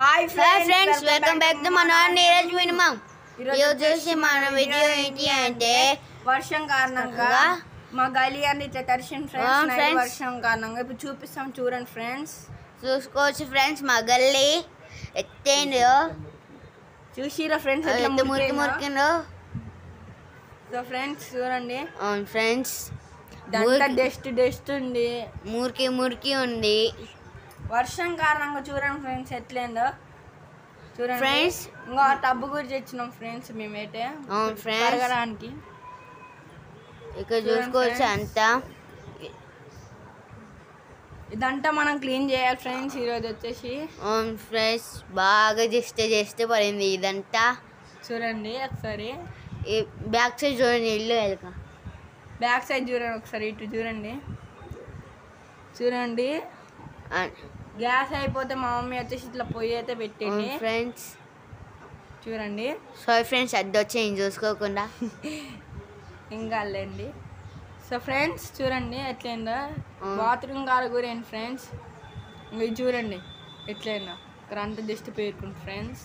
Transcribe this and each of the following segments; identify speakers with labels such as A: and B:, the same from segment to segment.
A: Hi friends, welcome back to మన Neeraj minimum. ఈరోజు చూసి మన వీడియో ఏంటి అంటే
B: వర్షం కారణంగా మా గలీ అని ఇట్లా తడిసిన ఫ్రెండ్స్ వర్షం కారణంగా ఇప్పుడు చూపిస్తాం చూడండి ఫ్రెండ్స్.
A: చూసుకోవచ్చు ఫ్రెండ్స్ మా గల్లీ ఎత్తేందో
B: చూసిరా ఫ్రెండ్స్ ఎట్లా
A: మురికిందో.
B: సో ఫ్రెండ్స్ చూడండి.
A: అవును ఫ్రెండ్స్,
B: దంతా డస్ట్ ఉంది,
A: మురికి ఉంది.
B: వర్షం కారణంగా చూడండి ఫ్రెండ్స్ ఎట్లేందో చూడండి
A: ఫ్రెండ్స్.
B: ఇంకో టబ్బు కూడా తెచ్చినాం ఫ్రెండ్స్ మేమైతే.
A: అవును ఫ్రెండ్స్,
B: కడగడానికి
A: ఇక్కడ చూసుకోవచ్చు అంతా.
B: ఇదంతా మనం క్లీన్ చేయాలి ఫ్రెండ్స్ ఈరోజు వచ్చేసి.
A: అవును ఫ్రెండ్స్, బాగా చేస్తే పడింది ఇదంతా.
B: చూడండి ఒకసారి
A: బ్యాక్ సైడ్ చూడండి, ఇల్లు వెళ్క
B: బ్యాక్ సైడ్ చూడండి ఒకసారి, ఇటు చూడండి. గ్యాస్ అయిపోతే మా మమ్మీ వచ్చేసి ఇట్లా పొయ్యి అయితే పెట్టింది
A: ఫ్రెండ్స్.
B: చూడండి.
A: సారీ ఫ్రెండ్స్, అడ్డు వచ్చి చూసుకోకుండా
B: ఇంకా లేండి. సో ఫ్రెండ్స్ చూడండి ఎట్లయిందో. బాత్రూమ్ కాడ కూడా ఏంటి ఫ్రెండ్స్, ఇది చూడండి ఎట్లయిందో. ఇక్కడ అంతా జస్ట్ పేరుకుంది ఫ్రెండ్స్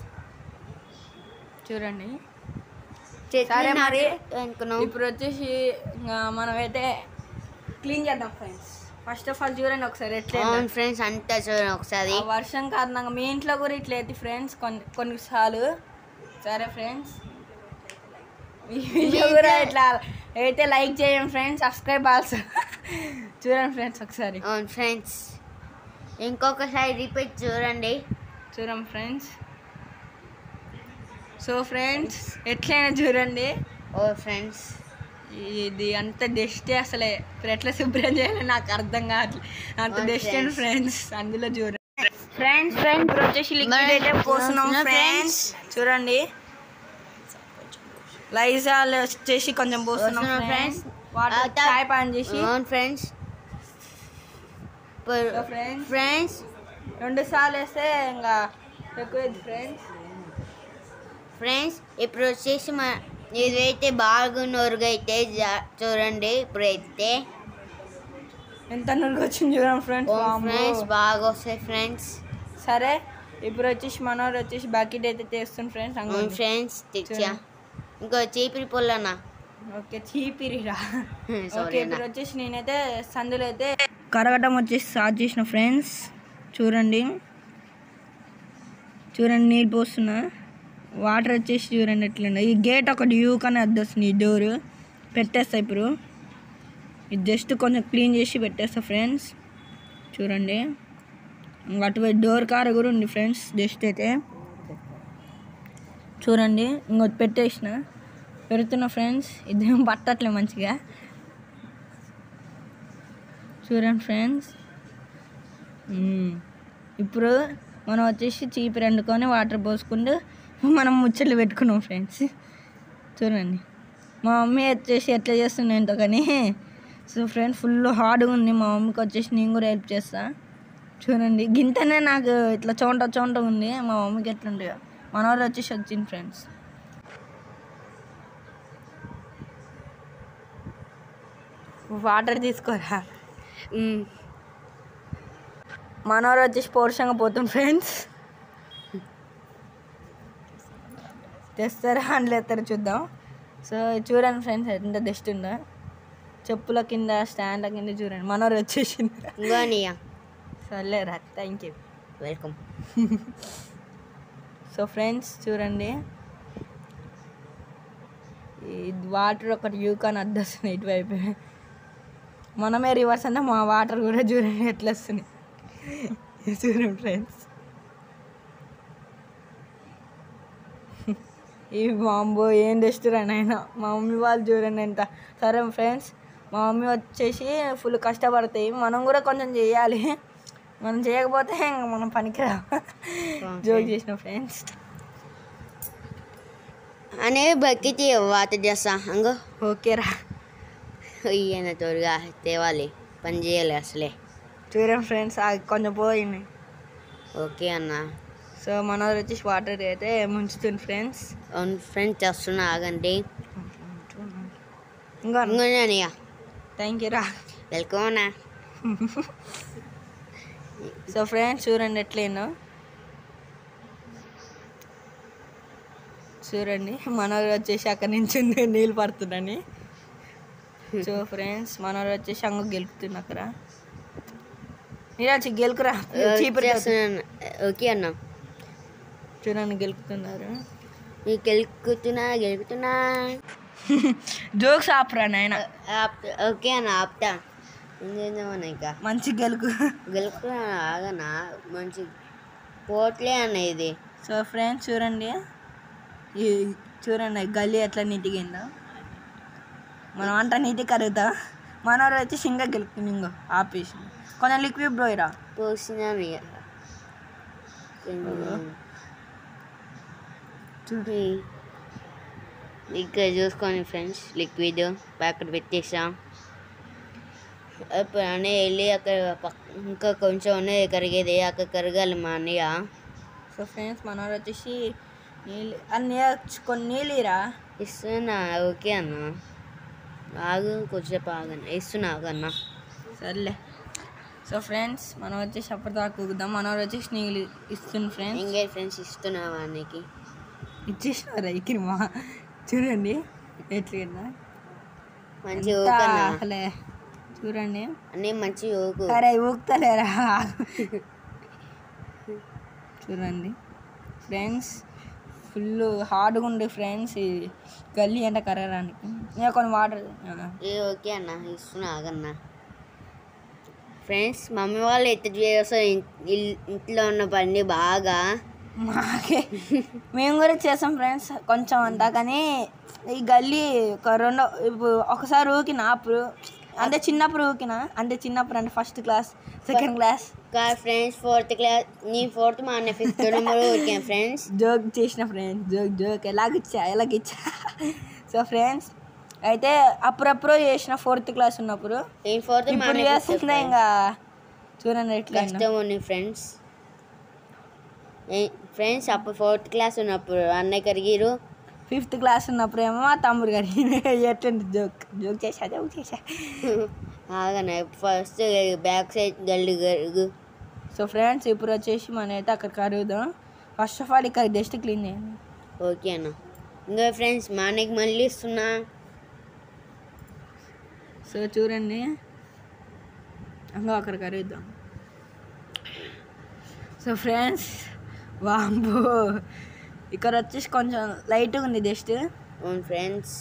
B: చూడండి. సరే మరి ఇప్పుడు వచ్చేసి ఇంకా మనమైతే క్లీన్ చేద్దాం ఫ్రెండ్స్. ఫస్ట్ ఆఫ్ ఆల్ చూడండి ఒకసారి ఎట్లా
A: ఫ్రెండ్స్ అంతా చూడండి ఒకసారి.
B: వర్షం కారణంగా మీ ఇంట్లో కూడా ఇట్లా అయితే ఫ్రెండ్స్ కొన్నిసార్లు. సరే ఫ్రెండ్స్, వీడియో కూడా ఇట్లా అయితే లైక్ చేయండి ఫ్రెండ్స్, సబ్స్క్రైబ్ ఆల్సో. చూడండి ఫ్రెండ్స్ ఒకసారి.
A: అవును ఫ్రెండ్స్, ఇంకొకసారి రిపీట్ చూడండి
B: ఫ్రెండ్స్. సో ఫ్రెండ్స్ ఎట్లయినా చూడండి.
A: ఓ ఫ్రెండ్స్,
B: ఇది అంత డస్ట్ అసలే ఇప్పుడు ఎట్లా శుభ్రం చేయాలో నాకు అర్థం కావట్లేదు, అంత డస్ట్ అండి ఫ్రెండ్స్. అందులో చూడండి ఫ్రెండ్స్ ఇప్పుడు వచ్చేసి లిక్విడ్ అయితే పోస్తున్నాం ఫ్రెండ్స్. చూడండి లైజాల్ వచ్చేసి కొంచెం పోస్తున్నాం ఫ్రెండ్స్. వాటర్ ట్యాప్ ఆన్ చేసి
A: ఫ్రెండ్స్. ఫ్రెండ్స్
B: 2 సార్లు వేస్తే ఇంకా ఎక్కువ
A: ఫ్రెండ్స్. ఇప్పుడు వచ్చేసి ఇదైతే బాగున్నోరుగా అయితే చూడండి. ఇప్పుడైతే
B: ఎంత నురుగు వచ్చింది చూడండి
A: ఫ్రెండ్స్, బాగా వస్తాయి ఫ్రెండ్స్.
B: సరే ఇప్పుడు వచ్చేసి మనోడు వచ్చేసి బకెట్ అయితే తెస్తుంది ఫ్రెండ్స్.
A: అవును ఫ్రెండ్స్, తెచ్చా. ఇంకో చీపిరి పొల్లనా.
B: ఓకే చీపిరిరా. ఓకే ఇప్పుడు వచ్చేసి నేనైతే సందులో అయితే కరగటం వచ్చేసి స్టార్ట్ చేసిన ఫ్రెండ్స్. చూడండి నీళ్ళు పోస్తున్నా. వాటర్ వచ్చేసి చూడండి ఎట్లా. ఈ గేట్ ఒకటి యూకనే అద్దొస్తుంది, ఈ డోరు పెట్టేస్తా. ఇప్పుడు ఇది జస్ట్ కొంచెం క్లీన్ చేసి పెట్టేస్తా ఫ్రెండ్స్. చూడండి అటువైపు డోర్ కార కూడా ఉంది ఫ్రెండ్స్. జస్ట్ అయితే చూడండి ఇంకోటి పెడుతున్నా ఫ్రెండ్స్. ఇదేం పట్టట్లే మంచిగా. చూడండి ఫ్రెండ్స్, ఇప్పుడు మనం వచ్చేసి చీపిరి వండుకొని వాటర్ పోసుకుంటూ మనం ముచ్చట్లు పెట్టుకున్నాం ఫ్రెండ్స్. చూడండి మా మమ్మీ వచ్చేసి ఎట్లా చేస్తుంది ఏంటో కానీ. సో ఫ్రెండ్స్ ఫుల్ హార్డ్గా ఉంది. మా మమ్మీకి వచ్చేసి నేను కూడా హెల్ప్ చేస్తా. చూడండి గింతనే నాకు ఇట్లా చోంట ఉంది. మా మమ్మీకి ఎట్లుంటాయో. మన వాళ్ళు వచ్చేసి వచ్చింది ఫ్రెండ్స్. వాటర్ తీసుకోరా. మనోరు వచ్చేసి పౌరుషంగా పోతుంది ఫ్రెండ్స్. తెస్తారా అండ్లేస్తారా చూద్దాం. సో చూడండి ఫ్రెండ్స్ ఎంత డస్ట్ ఉందో. చెప్పుల కింద స్టాండ్ల కింద చూడండి. మనోరు వచ్చేసింది. సర్లేరా, thank you,
A: welcome.
B: So friends చూడండి ఈ వాటర్ ఒకటి యూకాన్ అద్దొస్తుంది ఇటువైపు. మనమే రివర్స్ అంటే మా వాటర్ కూడా చూడండి ఎట్లా వస్తున్నాయి. చూడండి ఫ్రెండ్స్, ఈ మాంబో ఏం రెస్టారెంట్ అయినా మా మమ్మీ వాళ్ళు చూడండి ఎంత. సరే ఫ్రెండ్స్, మా మమ్మీ వచ్చేసి ఫుల్ కష్టపడతాయి. మనం కూడా కొంచెం చేయాలి. మనం చేయకపోతే ఇంకా మనం పనికిరా. జోక్ చేసిన ఫ్రెండ్స్
A: అనే బకెట్ వాటర్ చేస్తా. అంగో
B: ఓకేరా.
A: ఈయన త్వరగా తేవాలి, పని చేయాలి అసలే.
B: చూడండి ఫ్రెండ్స్ కొంచెం పోయింది.
A: ఓకే అన్న.
B: సో మన వచ్చేసి వాటర్ అయితే ముంచుతుంది ఫ్రెండ్స్.
A: అవును ఫ్రెండ్స్, చేస్తున్నా ఆగండి.
B: ఇంకా
A: థ్యాంక్ యూ రా, వెల్కమ్ అన్నా.
B: సో ఫ్రెండ్స్ చూడండి ఎట్లయిందో. చూడండి మనోరు వచ్చేసి అక్కడి నుంచి నీళ్ళు పడుతుందని. సో ఫ్రెండ్స్ మనోరు వచ్చేసి అంగ గెలుకుతున్నా అక్కడ. నీరాచి గెలుకురా చీపురు
A: ఓకే అన్న.
B: చూడండి గెలుకుతున్నారు.
A: గెలుకుతున్నా
B: జోక్స్ ఆపరా నాయన.
A: ఓకే అన్న ఆపుతా. ఇంకేందేమన్నా ఇంకా
B: మంచి
A: గెలుకుతున్నా ఆగనా మంచి పోట్లే అన్న ఇది.
B: సో ఫ్రెండ్స్ చూడండి గల్లీ ఎట్లా నీట్గా అయిందో. మనం అంట నీట్గా కరుగుతా. మనోరు వచ్చి ఇంకా గెలుపుతుంది. ఇంకో ఆపేసి కొంచెం లిక్విడ్ పోయిరా
A: పోసినాను ఇక్కడ చూసుకోండి ఫ్రెండ్స్. లిక్విడ్ ప్యాకెట్ పెట్టేసాం. ఇప్పుడు అన్నయ్య వెళ్ళి అక్కడ ఇంకా కొంచెం ఉన్నది కరిగేది, అక్కడ కరగాలి మా అన్నయ్య.
B: సో ఫ్రెండ్స్ మనోరు వచ్చేసి నీళ్ళు అన్నీ కొన్ని నీళ్ళిరా
A: ఇస్తున్నా. ఓకే అన్న ఆగు కొంచెంసేపు ఆగన్న ఇస్తున్నా ఆగన్న.
B: సర్లే. సో ఫ్రెండ్స్ మనం వచ్చేసి అప్పటిదాకా ఊగుదాం. మనోరు వచ్చేసి నీళ్ళు ఇస్తుంది ఫ్రెండ్స్.
A: ఇంకే ఫ్రెండ్స్ ఇస్తున్నావా అన్నకి
B: ఇచ్చేసినారా ఇకిరిమా. చూడండి ఎట్లా
A: మంచి ఊకన్నా.
B: చూడండి
A: అన్నీ మంచి ఊకు.
B: అరే ఊగుతలేరా. చూడండి ఫ్రెండ్స్ ఫుల్ హార్డ్గా ఉండే ఫ్రెండ్స్ ఈ గల్లీ అంటే కరగడానికి. ఇంకా కొన్ని వాటర్
A: ఓకే అన్న ఇస్తున్నా ఆగన్న. ఫ్రెండ్స్ మమ్మీ వాళ్ళు ఎత్తు చేస్తారు ఇంట్లో ఉన్న పని బాగా.
B: మాకే మేము కూడా చేస్తాం ఫ్రెండ్స్ కొంచెం అంతా. కానీ ఈ గల్లీ ఇప్పుడు ఒకసారి ఊకిన అప్పుడు అంటే చిన్నప్పుడు ఊకిన అంటే చిన్నప్పుడు అంటే first class second class
A: friends fourth class. నీ ఫోర్త్ మా అన్న ఫిఫ్త్ నెంబర్ ఊరికే ఫ్రెండ్స్.
B: జోక్ చేసిన ఫ్రెండ్స్ జోక్ ఎలాగిచ్చా. సో ఫ్రెండ్స్ అయితే అప్పుడప్పుడు చేసిన ఫోర్త్ క్లాస్ ఉన్నప్పుడు. ఇప్పుడు చేస్తుందా ఇంకా చూడండి ఎట్లా
A: కష్టం ఉంది ఫ్రెండ్స్. ఫ్రెండ్స్ అప్పుడు ఫోర్త్ క్లాస్ ఉన్నప్పుడు అన్నయ్య కరిగిరు.
B: ఫిఫ్త్ క్లాస్ ఉన్నప్పుడు ఏమో మా తమ్ముడు కరిగి. ఎట్లండి జోక్ చేసా.
A: ఆగనే ఫస్ట్ బ్యాక్ సైడ్ గల్లి కరుగు.
B: సో ఫ్రెండ్స్ ఇప్పుడు వచ్చేసి మనం అయితే అక్కడ కరుగుదాం. ఫస్ట్ ఆఫ్ ఆల్ ఇక్కడ డస్ట్ క్లీన్ చేయండి.
A: ఓకే అన్న. ఇంకా ఫ్రెండ్స్ మా అన్నకి మళ్ళీ ఇస్తున్నా.
B: సో చూడండి ఇంకా అక్కడ కరుగుదాం. సో ఫ్రెండ్స్ వాంబో ఇక్కడ వచ్చేసి కొంచెం లైట్గా ఉంది డస్ట్.
A: అవును ఫ్రెండ్స్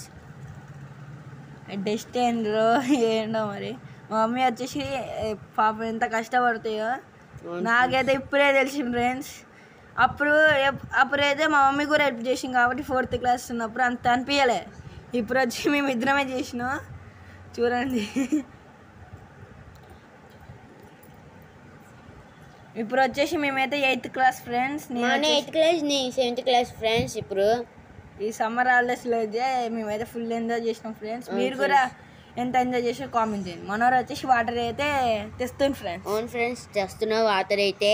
B: డస్ట్ ఏంటో మరి. మా మమ్మీ వచ్చేసి పాపం ఎంత కష్టపడతాయో నాకైతే ఇప్పుడే తెలిసింది ఫ్రెండ్స్. అప్పుడైతే మా మమ్మీ కూడా హెల్ప్ చేసింది కాబట్టి ఫోర్త్ క్లాస్ ఉన్నప్పుడు అంత అనిపించలే. ఇప్పుడు వచ్చి మేము ఇద్దరమే చేసినాం. చూడండి ఇప్పుడు వచ్చేసి మేమైతే 8th class friends.
A: 8th class నీ 7th క్లాస్ ఫ్రెండ్స్. ఇప్పుడు
B: ఈ సమ్మర్ హాలిడేస్లో అయితే మేమైతే ఫుల్ ఎంజాయ్ చేసినాం ఫ్రెండ్స్. మీరు కూడా ఎంత ఎంజాయ్ చేసో కామెంట్ చేయండి. మనోరు వచ్చేసి వాటర్ అయితే తెస్తుంది ఫ్రెండ్స్.
A: అవును ఫ్రెండ్స్ తెస్తున్నా వాటర్ అయితే.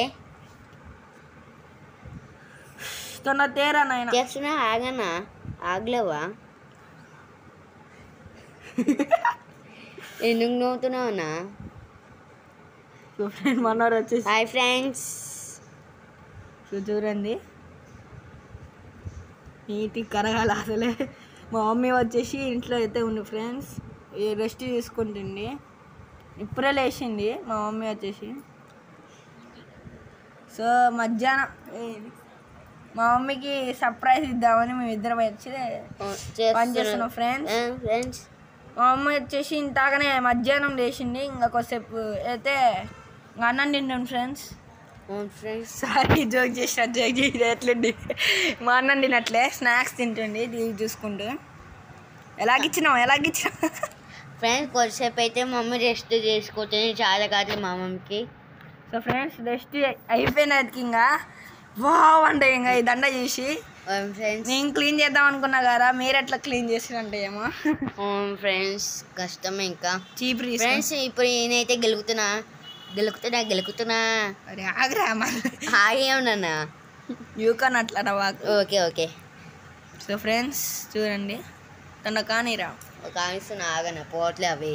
B: తేరా నాయన
A: తెస్తున్నా. ఆగనా ఆగలేవా? ఎందుకు నవ్వుతున్నావునా?
B: మనోరు వచ్చేసి
A: హాయ్ ఫ్రెండ్స్.
B: చూడండి నీట్గా కరగాలి అసలే. మా మమ్మీ వచ్చేసి ఇంట్లో అయితే ఉంది ఫ్రెండ్స్. రెస్ట్ తీసుకుంటుంది. ఇప్పుడే లేచింది మా మమ్మీ వచ్చేసి. సో మధ్యాహ్నం మా మమ్మీకి సర్ప్రైజ్ ఇద్దామని మేము ఇద్దరం వచ్చి పని చేస్తున్నాం ఫ్రెండ్స్. మా మమ్మీ వచ్చేసి ఇంతాకనే మధ్యాహ్నం లేచింది. ఇంకా కొద్దిసేపు అయితే అన్నం తింటాం ఫ్రెండ్స్. సారీ జోక్ చేసిన ఎట్లండి. మా అన్నం తినట్లే స్నాక్స్ తింటుండి టీవీ చూసుకుంటూ. ఎలాగిచ్చినాం
A: ఫ్రెండ్స్ కొద్దిసేపు అయితే మమ్మీ రెస్ట్ చేసుకుంటుంది. చాలా కాదు మా మమ్మీకి.
B: సో ఫ్రెండ్స్ రెస్ట్ అయిపోయినది ఇంకా వావ్ అంటే ఇంకా ఈ దండ చేసి నేను క్లీన్ చేద్దాం అనుకున్నా కదా. మీరు ఎట్లా క్లీన్ చేసిరంటే ఏమో
A: ఫ్రెండ్స్ కష్టం ఇంకా
B: చీపురు
A: ఫ్రెండ్స్. ఇప్పుడు నేనైతే గెలుకుతున్నా.
B: అరే ఆగరా
A: ఆగే ఉన్నా
B: యూకన్ అట్లా
A: ఓకే.
B: సో ఫ్రెండ్స్ చూడండి తన కానీరా
A: కానిస్తున్నా ఆగన పోట్లే అవి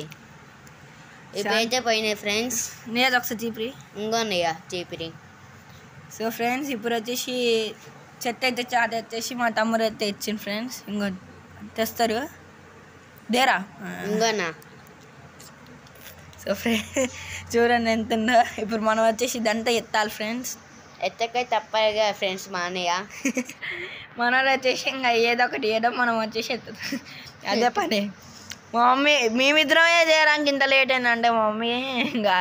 A: ఇప్పుడైతే పోయినాయి ఫ్రెండ్స్.
B: నేను ఒకసారి చీపురి
A: ఇంకోన్నయ్యా చీపిరి.
B: సో ఫ్రెండ్స్ ఇప్పుడు వచ్చేసి చెత్త అయితే చాట ఎత్తేసి మా తమ్ముడు అయితే ఇచ్చింది ఫ్రెండ్స్. ఇంకో తెస్తారు దేరా
A: ఇంకోనా.
B: సో ఫ్రెండ్స్ చూడండి ఎంత ఉందో. ఇప్పుడు మనం వచ్చేసి ఇదంతా ఎత్తాలి ఫ్రెండ్స్.
A: ఎత్తకై తప్పగా ఫ్రెండ్స్ మానయ్య.
B: మనోళ్ళు వచ్చేసి ఇంకా ఏదో మనం వచ్చేసి ఎత్తుతాం. అదే పని. మా మమ్మీ మేమిద్దరమే చేయడానికి ఇంత లేట్ అయిందంటే మా మమ్మీ ఇంకా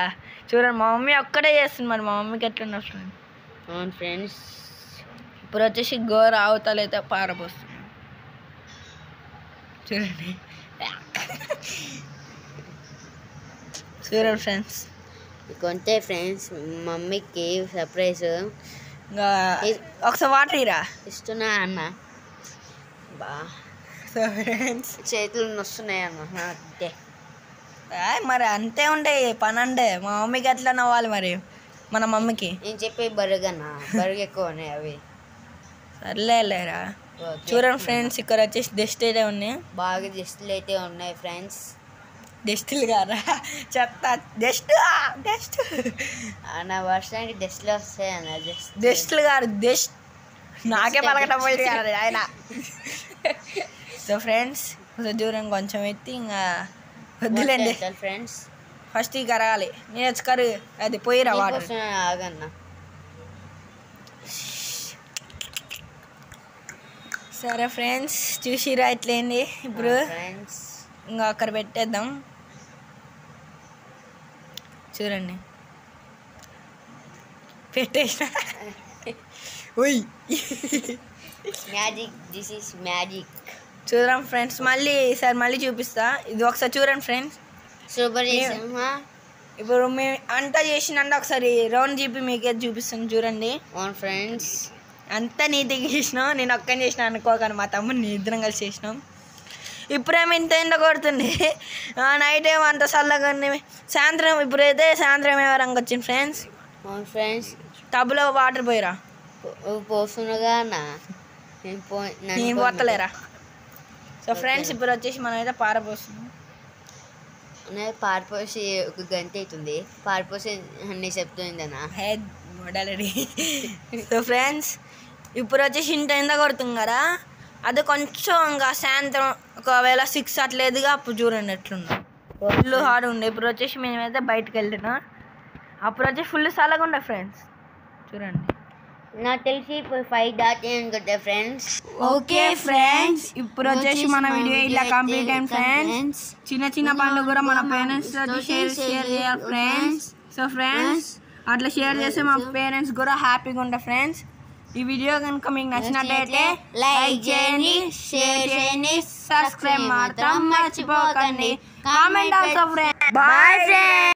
B: చూడండి మా మమ్మీ ఒక్కడే చేస్తుంది. మరి మా మమ్మీకి ఎట్లున్నా ఫ్రెండ్స్.
A: అవును ఫ్రెండ్స్.
B: ఇప్పుడు వచ్చేసి గోర అవతలైతే పారపోస్తుంది చూడండి. చూడండి ఫ్రెండ్స్.
A: కొంతే ఫ్రెండ్స్ మమ్మీకి సర్ప్రైజ్.
B: ఇంకా ఒకసారి వాటర్ ఇరా
A: ఇస్తున్నా అన్న. బా
B: సో ఫ్రెండ్స్
A: చేతులు నొస్తున్నాయి అన్న అంతే.
B: మరి అంతే ఉంటాయి పని అంటే. మా మమ్మీకి ఎట్లా నవ్వాలి మరి మన మమ్మీకి.
A: నేను చెప్పే బరుగన్నా బరుగు ఎక్కువ ఉన్నాయి అవి.
B: సర్లేరా. చూడండి ఫ్రెండ్స్ ఇక్కడ వచ్చేసి డస్ట్ అయితే ఉన్నాయి.
A: బాగా డస్ట్లు అయితే ఉన్నాయి ఫ్రెండ్స్.
B: డస్టులు కారా చెత్త డస్ట్ డస్ట్
A: నా వర్షానికి డస్ట్లు వస్తాయి అన్న.
B: డస్టులు కాదు డస్ట్. నాకే పలకటం పోయింది కదా ఆయన. సో ఫ్రెండ్స్ దూరం కొంచెం ఎత్తి ఇంకా వద్దులేండి
A: ఫ్రెండ్స్.
B: ఫస్ట్ ఇక కరగాలి. నేర్చుకరు అది పోయిరా వాటర్.
A: ఆగన్నా.
B: సరే ఫ్రెండ్స్ చూసిరా ఇట్లేంది. ఇప్పుడు
A: ఫ్రెండ్స్
B: ఇంకా అక్కడ పెట్టేద్దాం. చూడండి పెట్టేసిన. ఓయ్
A: మ్యాజిక్. This is magic.
B: చూడండి ఫ్రెండ్స్ మళ్ళీ చూపిస్తా. ఇది ఒకసారి చూడండి ఫ్రెండ్స్.
A: సూపర్.
B: ఇప్పుడు మేము అంతా చేసినంటే ఒకసారి రౌండ్ జీపీ మీకే చూపిస్తాను చూడండి.
A: అవును ఫ్రెండ్స్.
B: అంతా నీట్గా చేసినాం. నేను ఒక్కని చేసిన అనుకోకండి. మా తమ్ముడిని ఇద్దరం కలిసి చేసినాం. ఇప్పుడేమో ఇంత ఎండ కొడుతుంది. నైట్ ఏమో అంత చల్లగా సాయంత్రం. ఇప్పుడైతే సాయంత్రం ఎవరంగా వచ్చింది ఫ్రెండ్స్.
A: అవును ఫ్రెండ్స్.
B: టబ్లో వాటర్ పోయిరా.
A: పోస్తుండగా
B: నేను పోతలేరా. సో ఫ్రెండ్స్ ఇప్పుడు వచ్చేసి మనం అయితే పారపోస్తున్నాం.
A: పారిపోసి ఒక గంట అవుతుంది. పారిపోసి అన్నీ చెప్తుందన్నా.
B: హెడ్ మోడలరీ. సో ఫ్రెండ్స్ ఇప్పుడు వచ్చేసి ఇంత ఎండ కొడుతుంది కదా. అది కొంచెం ఇంకా సాయంత్రం ఒకవేళ 6 అట్లేదుగా అప్పుడు చూడండి ఎట్లున్నా. ఫుల్ హార్డ్ ఉండే. ఇప్పుడు వచ్చేసి మేమైతే బయటకు వెళ్తున్నాం. అప్పుడు వచ్చి ఫుల్ చల్లగా ఉండే ఫ్రెండ్స్. చూడండి
A: నాకు తెలిసి ఇప్పుడు 5 దాటి అనుకుంటా ఫ్రెండ్స్.
B: ఓకే ఫ్రెండ్స్ ఇప్పుడు వచ్చేసి మన వీడియో ఇలా కంప్లీట్ అయింది ఫ్రెండ్స్. చిన్న పనులు కూడా మన పేరెంట్స్ షేర్ చేయాలి ఫ్రెండ్స్. సో ఫ్రెండ్స్ అట్లా షేర్ చేస్తే మా పేరెంట్స్ కూడా హ్యాపీగా ఉంటారు ఫ్రెండ్స్. ఈ వీడియో కనుక మీకు నచ్చినట్లయితే లైక్ చేయండి, షేర్ చేయండి, సబ్స్క్రైబ్ మాత్రం మర్చిపోకండి. Comment also friends. Bye friends.